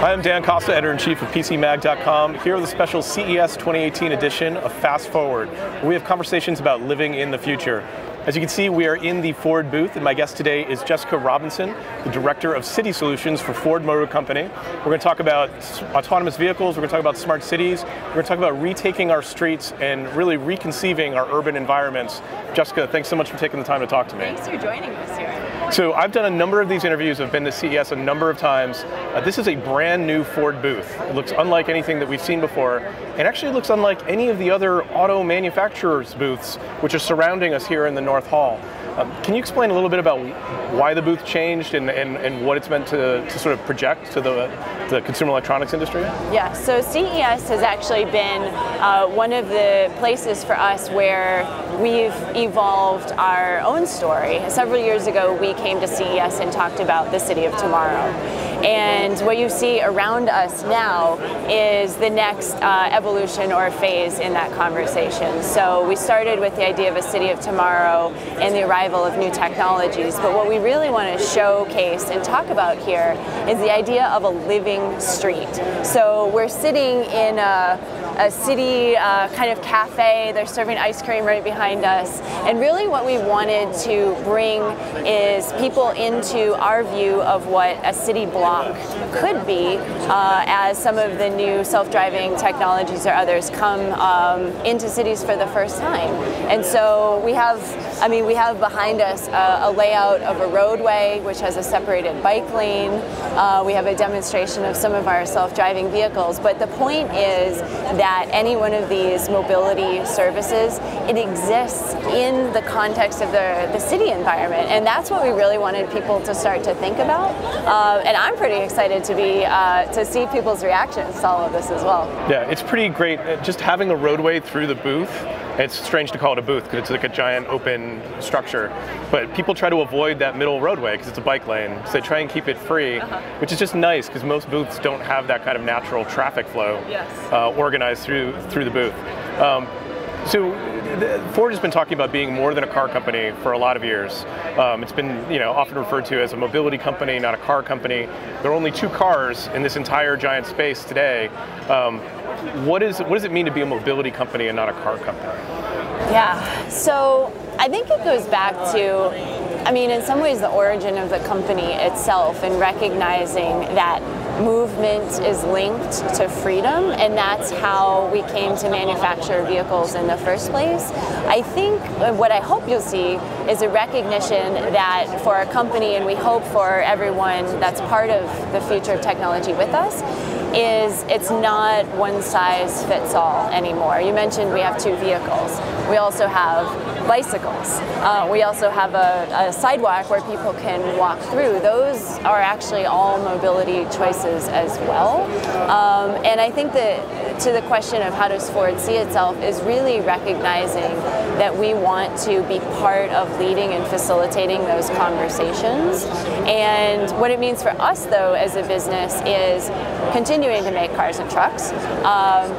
Hi, I'm Dan Costa, editor-in-chief of PCMag.com, here with a special CES 2018 edition of Fast Forward, where we have conversations about living in the future. As you can see, we are in the Ford booth, and my guest today is Jessica Robinson, the Director of City Solutions for Ford Motor Company. We're going to talk about autonomous vehicles, we're going to talk about smart cities, we're going to talk about retaking our streets and really reconceiving our urban environments. Jessica, thanks so much for taking the time to talk to me. Thanks for joining us here. So I've done a number of these interviews, I've been to CES a number of times. This is a brand new Ford booth. It looks unlike anything that we've seen before, and actually looks unlike any of the other auto manufacturers' booths which are surrounding us here in the North Hall. Can you explain a little bit about why the booth changed and what it's meant to sort of project to the consumer electronics industry? Yeah, so CES has actually been one of the places for us where we've evolved our own story. Several years ago, we came to CES and talked about the city of tomorrow. And what you see around us now is the next evolution or phase in that conversation. So we started with the idea of a city of tomorrow and the arrival of new technologies, but what we really want to showcase and talk about here is the idea of a living street. So we're sitting in a city kind of cafe. They're serving ice cream right behind us. And really what we wanted to bring is people into our view of what a city block could be as some of the new self-driving technologies or others come into cities for the first time. And so we have behind us a layout of a roadway which has a separated bike lane. We have a demonstration of some of our self-driving vehicles. But the point is that any one of these mobility services, it exists in the context of the city environment. And that's what we really wanted people to start to think about. And I'm pretty excited to see people's reactions to all of this as well. Yeah, it's pretty great just having a roadway through the booth. It's strange to call it a booth because it's like a giant open structure, but people try to avoid that middle roadway because it's a bike lane, so they try and keep it free, which is just nice because most booths don't have that kind of natural traffic flow organized through the booth. So Ford has been talking about being more than a car company for a lot of years. It's been often referred to as a mobility company, not a car company. There are only two cars in this entire giant space today. What does it mean to be a mobility company and not a car company? Yeah, so I think it goes back to, in some ways the origin of the company itself and recognizing that movement is linked to freedom, and that's how we came to manufacture vehicles in the first place. I think what I hope you'll see is a recognition that for our company, and we hope for everyone that's part of the future of technology with us, is it's not one size fits all anymore. You mentioned we have two vehicles. We also have bicycles. We also have a sidewalk where people can walk through. Those are actually all mobility choices as well. And I think that to the question of how does Ford see itself is really recognizing that we want to be part of leading and facilitating those conversations. And what it means for us, though, as a business is continuing to make cars and trucks,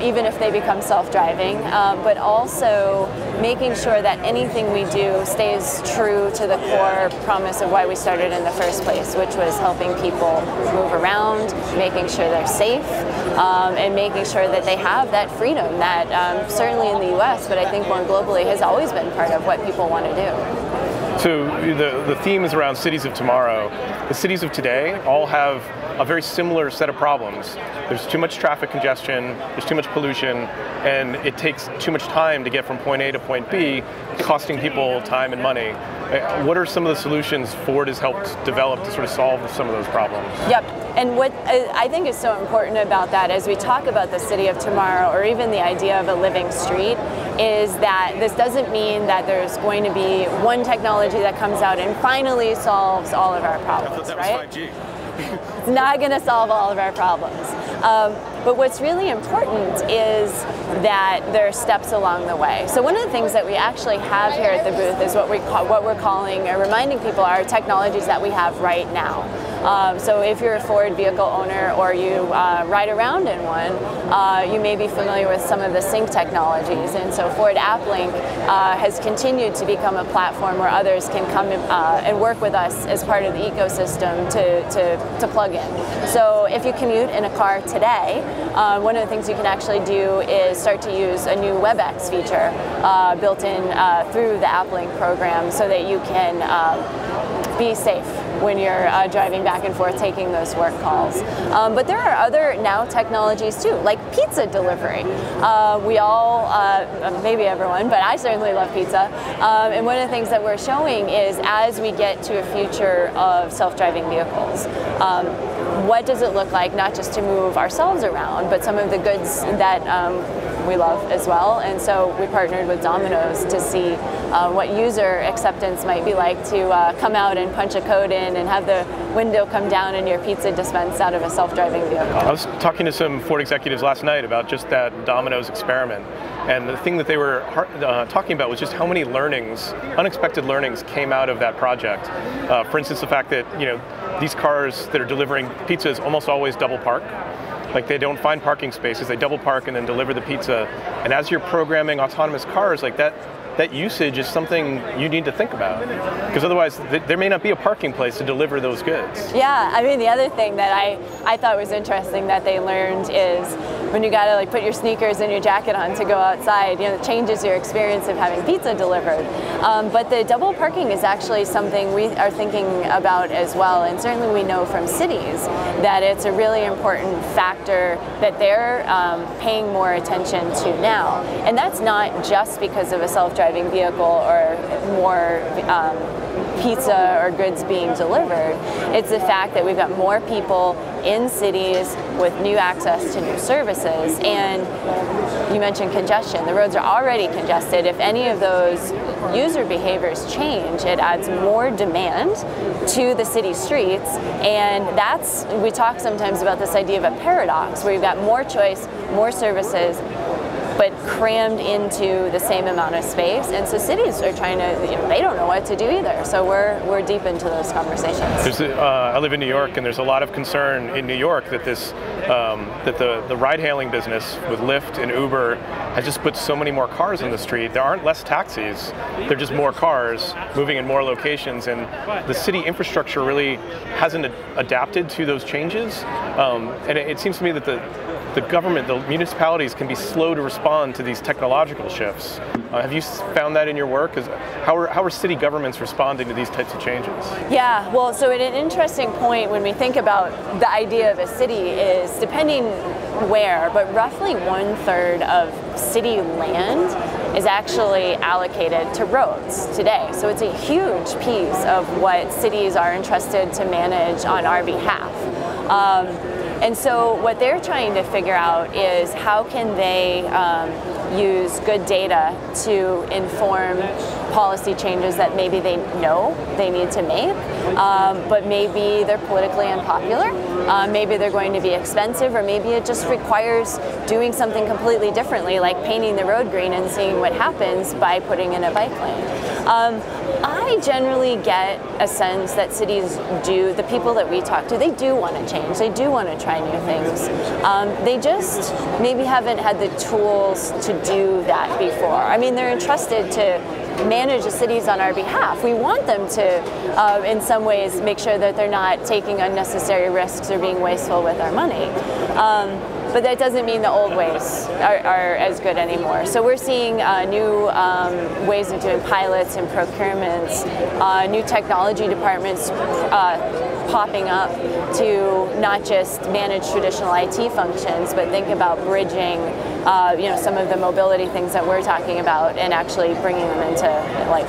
even if they become self-driving, but also making sure that anything we do stays true to the core promise of why we started in the first place, which was helping people move around, making sure they're safe, and making sure that they have that freedom that certainly in the US, but I think more globally, has always been part of what people want to do. So the theme is around cities of tomorrow. The cities of today all have a very similar set of problems. There's too much traffic congestion, there's too much pollution, and it takes too much time to get from point A to point B, costing people time and money. What are some of the solutions Ford has helped develop to sort of solve some of those problems? Yep, and what I think is so important about that as we talk about the city of tomorrow, or even the idea of a living street, is that this doesn't mean that there's going to be one technology that comes out and finally solves all of our problems, right? 5G. It's not going to solve all of our problems. But what's really important is that there are steps along the way. So one of the things that we actually have here at the booth is what we're calling, or reminding people, are technologies that we have right now. So if you're a Ford vehicle owner or you ride around in one, you may be familiar with some of the sync technologies. And so Ford AppLink has continued to become a platform where others can come and work with us as part of the ecosystem to plug in. So if you commute in a car today, one of the things you can actually do is start to use a new WebEx feature built in through the AppLink program so that you can be safe when you're driving back and forth taking those work calls. But there are other now technologies too, like pizza delivery. We all, maybe everyone, but I certainly love pizza. And one of the things that we're showing is as we get to a future of self-driving vehicles, what does it look like not just to move ourselves around, but some of the goods that we love as well. And so we partnered with Dominos to see what user acceptance might be like to come out and punch a code in and have the window come down and your pizza dispensed out of a self-driving vehicle. I was talking to some Ford executives last night about just that Domino's experiment. And the thing that they were talking about was just how many learnings, unexpected learnings, came out of that project. For instance, the fact that these cars that are delivering pizzas almost always double park. Like they don't find parking spaces, they double park and then deliver the pizza. And as you're programming autonomous cars, like that usage is something you need to think about. Because otherwise, there may not be a parking place to deliver those goods. Yeah, I mean, the other thing that I thought was interesting that they learned is when you gotta like put your sneakers and your jacket on to go outside, it changes your experience of having pizza delivered. But the double parking is actually something we are thinking about as well. And certainly we know from cities that it's a really important factor that they're paying more attention to now. And that's not just because of a self-driving vehicle or more pizza or goods being delivered. It's the fact that we've got more people in cities with new access to new services. And you mentioned congestion. The roads are already congested. If any of those user behaviors change, it adds more demand to the city streets. And we talk sometimes about this idea of a paradox, where you've got more choice, more services, but crammed into the same amount of space. And so cities are trying to, they don't know what to do either. So we're deep into those conversations. I live in New York, and there's a lot of concern in New York that that the ride-hailing business with Lyft and Uber has just put so many more cars in the street. There aren't less taxis, they're just more cars moving in more locations, and the city infrastructure really hasn't adapted to those changes. And it seems to me that the government, the municipalities can be slow to respond to these technological shifts. Have you found that in your work? How are city governments responding to these types of changes? Yeah, well, so an interesting point when we think about the idea of a city is, depending where, but roughly 1/3 of city land is actually allocated to roads today. So it's a huge piece of what cities are entrusted to manage on our behalf. And so what they're trying to figure out is how can they use good data to inform policy changes that maybe they know they need to make, but maybe they're politically unpopular, maybe they're going to be expensive, or maybe it just requires doing something completely differently, like painting the road green and seeing what happens by putting in a bike lane. I generally get a sense that cities do, the people that we talk to, they do want to change, they do want to try new things. They just maybe haven't had the tools to do that before. I mean, they're entrusted to manage the cities on our behalf. We want them to, in some ways, make sure that they're not taking unnecessary risks or being wasteful with our money. But that doesn't mean the old ways are as good anymore. So we're seeing new ways of doing pilots and procurements, new technology departments popping up to not just manage traditional IT functions, but think about bridging some of the mobility things that we're talking about and actually bringing them into life.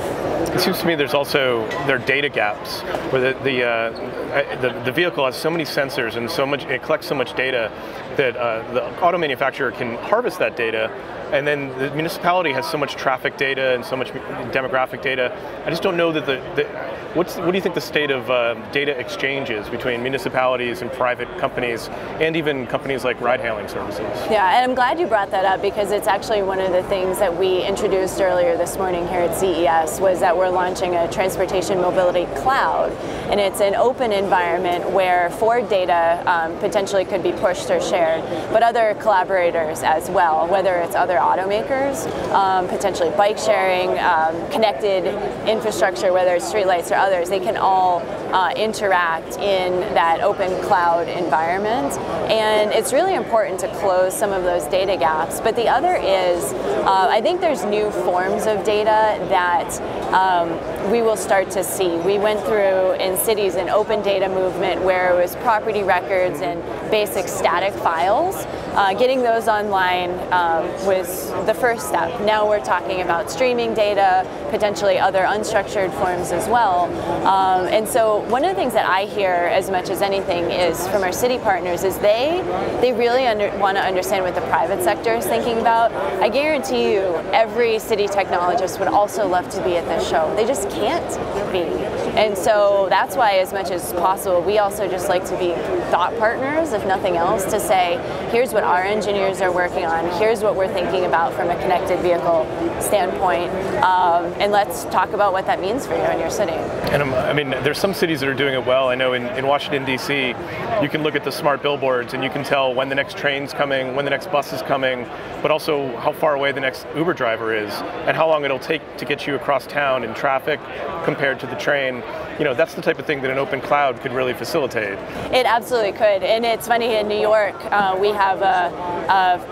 It seems to me there are data gaps where the vehicle has so many sensors and it collects so much data that the auto manufacturer can harvest that data and then the municipality has so much traffic data and so much demographic data. I just don't know that what do you think the state of data exchange is between municipalities and private companies, and even companies like ride-hailing services? Yeah, and I'm glad you brought that up, because it's actually one of the things that we introduced earlier this morning here at CES, was that we're launching a transportation mobility cloud, and it's an open environment where Ford data potentially could be pushed or shared, but other collaborators as well, whether it's other automakers, potentially bike sharing, connected infrastructure, whether it's streetlights or others, they can all interact in that open cloud environment. And it's really important to close some of those data gaps. But the other is, I think there's new forms of data that we will start to see. We went through in cities an open data movement where it was property records and basic static files. Getting those online was the first step. Now we're talking about streaming data, potentially other unstructured forms as well. And so one of the things that I hear as much as anything is from our city partners is they really want to understand what the private sector is thinking about. I guarantee you every city technologist would also love to be at this show. They just can't be. And so that's why, as much as possible, we also just like to be thought partners, if nothing else, to say, here's what our engineers are working on, here's what we're thinking about from a connected vehicle standpoint, and let's talk about what that means for you in your city. And I mean, there's some cities that are doing it well. I know in Washington, D.C., you can look at the smart billboards and you can tell when the next train's coming, when the next bus is coming, but also how far away the next Uber driver is and how long it'll take to get you across town in traffic compared to the train. You know, that's the type of thing that an open cloud could really facilitate. It absolutely could. And it's funny, in New York, we have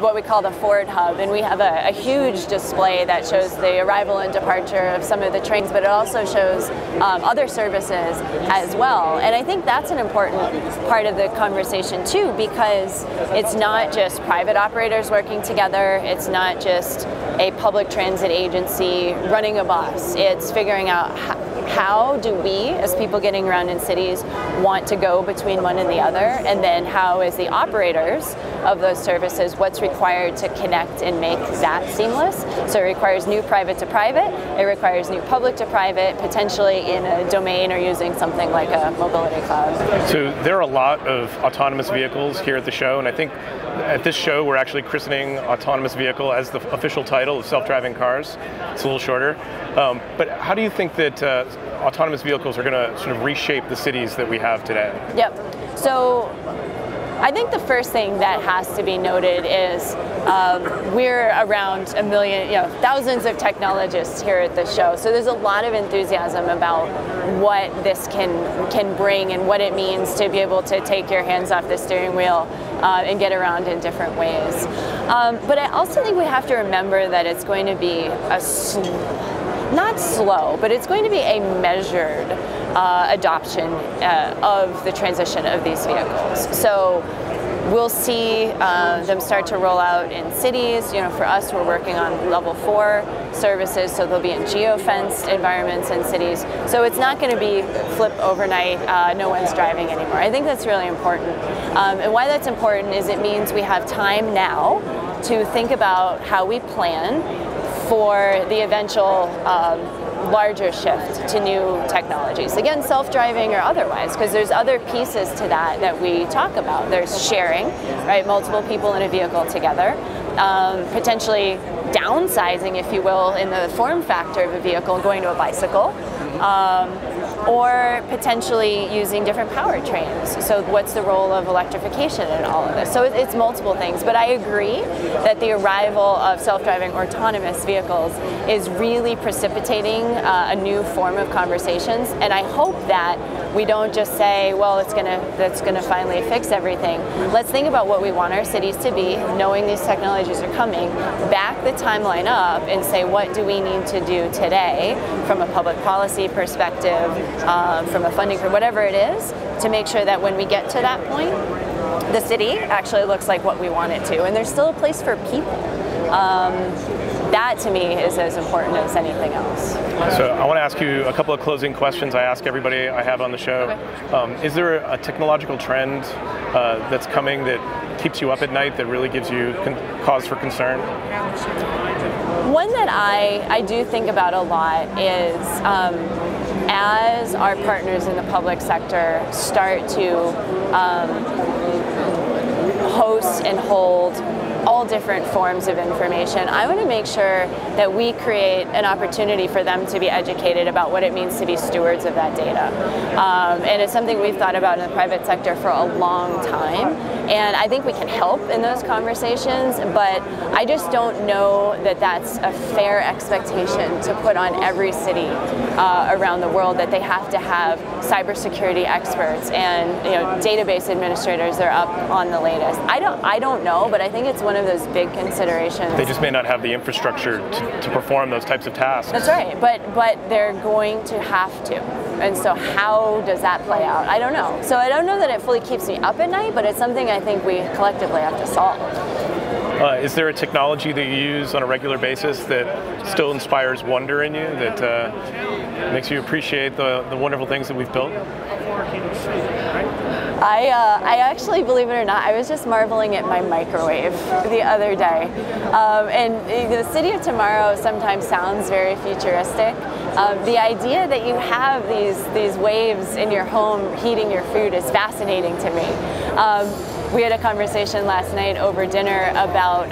what we call the Ford Hub, and we have a huge display that shows the arrival and departure of some of the trains, but it also shows other services as well. And I think that's an important part of the conversation too, because it's not just private operators working together, it's not just a public transit agency running a bus. It's figuring out how do we, as people getting around in cities, want to go between one and the other, and then how, as the operators of those services, what's required to connect and make that seamless. So it requires new private to private, it requires new public to private, potentially in a domain or using something like a mobility cloud. So there are a lot of autonomous vehicles here at the show, and I think at this show we're actually christening autonomous vehicle as the official title of self-driving cars. It's a little shorter. But how do you think that autonomous vehicles are going to sort of reshape the cities that we have today? Yep. So I think the first thing that has to be noted is we're around a million, thousands of technologists here at the show. So there's a lot of enthusiasm about what this can bring and what it means to be able to take your hands off the steering wheel and get around in different ways. But I also think we have to remember that it's going to be not slow, but it's going to be a measured adoption of the transition of these vehicles. So we'll see them start to roll out in cities. For us, we're working on level 4 services, so they'll be in geo-fenced environments in cities. So it's not going to be flip overnight, no one's driving anymore. I think that's really important. And why that's important is it means we have time now to think about how we plan for the eventual larger shift to new technologies. Again, self-driving or otherwise, because there's other pieces to that we talk about. There's sharing, right? Multiple people in a vehicle together. Potentially downsizing, if you will, in the form factor of a vehicle, going to a bicycle. Or potentially using different powertrains. So what's the role of electrification in all of this? So it's multiple things, but I agree that the arrival of self-driving or autonomous vehicles is really precipitating a new form of conversations, and I hope that we don't just say, well, that's gonna finally fix everything. Let's think about what we want our cities to be, knowing these technologies are coming, back the timeline up and say, what do we need to do today from a public policy perspective, from a funding, for whatever it is, to make sure that when we get to that point, the city actually looks like what we want it to. And there's still a place for people. that to me is as important as anything else. So I want to ask you a couple of closing questions I ask everybody I have on the show. Okay. Is there a technological trend that's coming that keeps you up at night, that really gives you cause for concern? One that I do think about a lot is as our partners in the public sector start to host and hold all different forms of information, I want to make sure that we create an opportunity for them to be educated about what it means to be stewards of that data. And it's something we've thought about in the private sector for a long time. And I think we can help in those conversations, but I just don't know that that's a fair expectation to put on every city around the world, that they have to have cybersecurity experts and database administrators that are up on the latest. I don't know, but I think it's one of those big considerations. They just may not have the infrastructure to perform those types of tasks. That's right, but they're going to have to. And so how does that play out? I don't know. So I don't know that it fully keeps me up at night, but it's something I think we collectively have to solve. Is there a technology that you use on a regular basis that still inspires wonder in you, that makes you appreciate the wonderful things that we've built? I actually, believe it or not, I was just marveling at my microwave the other day. And the city of tomorrow sometimes sounds very futuristic. The idea that you have these waves in your home heating your food is fascinating to me. We had a conversation last night over dinner about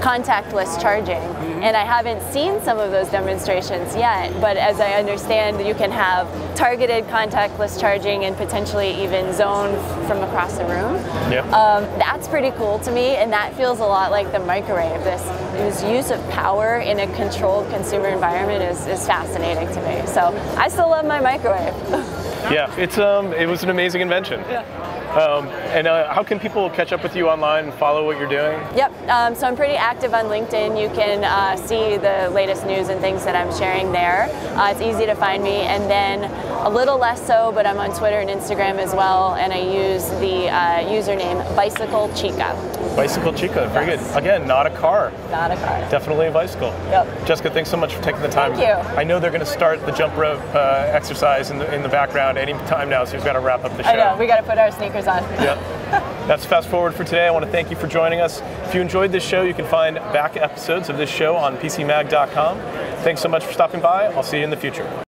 contactless charging, and I haven't seen some of those demonstrations yet, but as I understand, you can have targeted contactless charging and potentially even zone from across the room. Yep. That's pretty cool to me, and that feels a lot like the microwave. This use of power in a controlled consumer environment is fascinating to me. So I still love my microwave. Yeah, it was an amazing invention. Yeah. How can people catch up with you online and follow what you're doing? Yep, so I'm pretty active on LinkedIn. You can see the latest news and things that I'm sharing there. It's easy to find me, and then a little less so, but I'm on Twitter and Instagram as well, and I use the username Bicycle Chica. Bicycle Chica, very good. Again, not a car. Not a car. Definitely a bicycle. Yep. Jessica, thanks so much for taking the time. Thank you. I know they're going to start the jump rope exercise in the background any time now, so we've got to wrap up the show. I know, we got to put our sneakers on. Yep. That's Fast Forward for today. I want to thank you for joining us. If you enjoyed this show, you can find back episodes of this show on PCMag.com. Thanks so much for stopping by. I'll see you in the future.